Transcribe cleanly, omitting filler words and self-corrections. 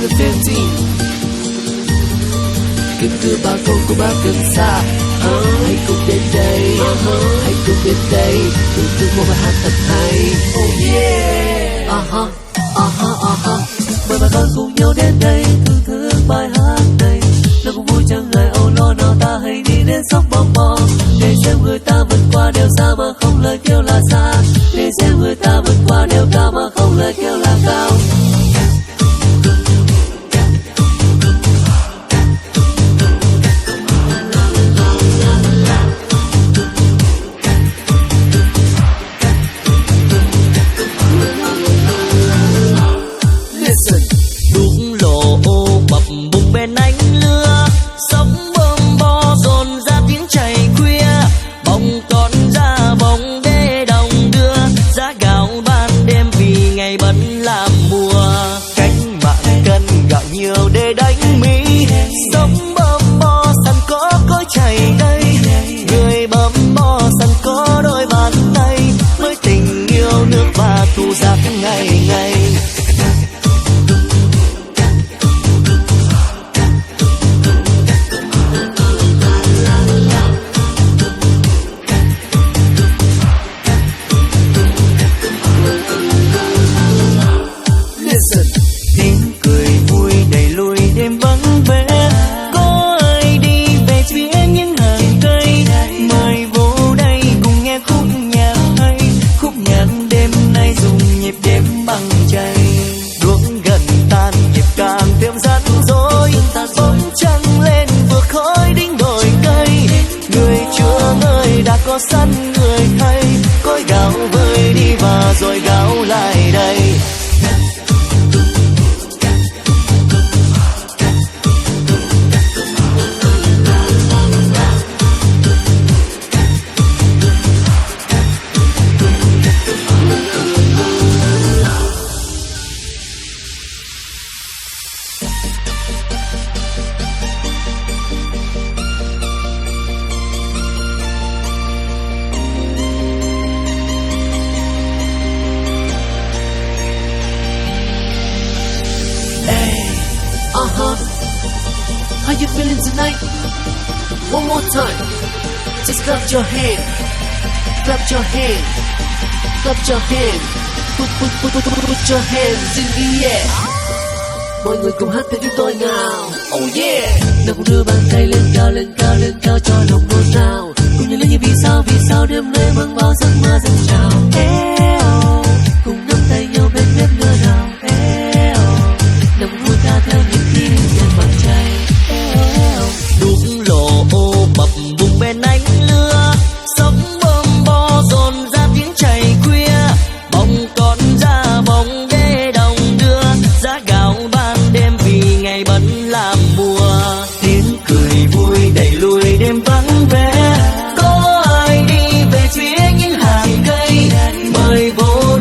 750. Kính thưa bà con của bác gần xa, hãy cùng đến đây, hãy cùng đến đây, thưởng thức một bài hát thật hay. Oh yeah. Mời bà con cùng nhau đến đây thưởng thức bài hát này. Nào cùng vui chẳng ngại âu lo, nào ta hãy đi đến sóc bong bò để xem người ta vượt qua đèo xa mà không lời kêu là xa, để xem người ta vượt qua đèo cao mà không lời kêu là cao. Đúng lộ bập bùng bên ánh lửa, sóng bơm bo dồn ra tiếng chảy khuya, bóng con ra bóng đê đồng đưa giá gạo ban đêm vì ngày bận làm mùa. Cánh mặn cân gạo nhiều để đánh mỹ, sóng bơm bo sẵn có cối chảy đây, người bơm bo sẵn có đôi bàn tay với tình yêu nước và thu giặc ngày ngày. Tiếng cười vui đẩy lùi đêm vắng vẻ, có ai đi về phía những hàng cây, mời vô đây cùng nghe khúc nhạc hay, khúc nhạc đêm nay dùng nhịp đêm bằng chày. Đuốc gần tan nhịp càng thêm rắn rối, bóng trăng lên vượt khói đỉnh đồi cây, người chưa ngơi đã có sẵn người hay, cối gạo vơi đi và rồi gạo lại đây. How you feeling tonight? One more time. Just clap your hand. Clap your hand. Clap your hand. Put your hands in the air. Mọi người cùng hát theo chúng tôi nào. Oh yeah. Nào cùng đưa bàn tay lên cao, lên cao, lên cao cho lòng nôn nào. Cùng nhìn lên như vì sao đêm nay mang bao giấc mơ dâng trào. Cùng nắm tay nhau bên bếp lửa nào. Nào cùng vui ca theo nhịp tim đèn bằng chay. Đúng lộ bập bùng bên ánh lửa, sóng bơm bo dồn ra tiếng chảy khuya, bóng con ra bóng đê đồng đưa giá gạo ban đêm vì ngày bận làm mùa. Tiếng cười vui đẩy lùi đêm vắng vẻ, có ai đi về phía những hàng cây, mời vô